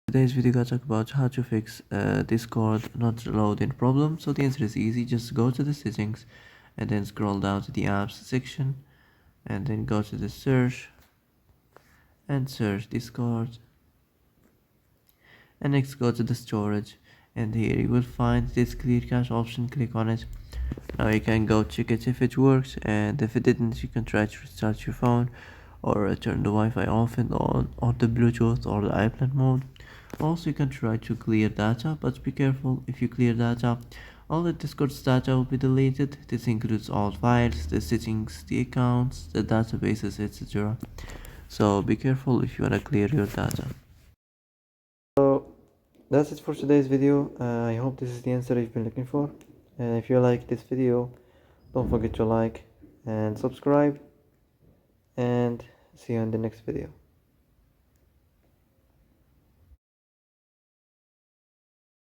Today's video gonna talk about how to fix Discord not loading problem. So the answer is easy. Just go to the settings and then scroll down to the apps section and then go to the search and search Discord, and next go to the storage, and here you will find this clear cache option. Click on it. Now you can go check it if it works, and if it didn't you can try to restart your phone or turn the Wi-Fi off and on, or the Bluetooth or the airplane mode. Also you can try to clear data, but be careful. If you clear data, all the Discord's data will be deleted. This includes all files, the settings, the accounts, the databases, etc. So be careful if you wanna clear your data. So that's it for today's video. I hope this is the answer you've been looking for. And if you like this video, don't forget to like and subscribe, and see you in the next video.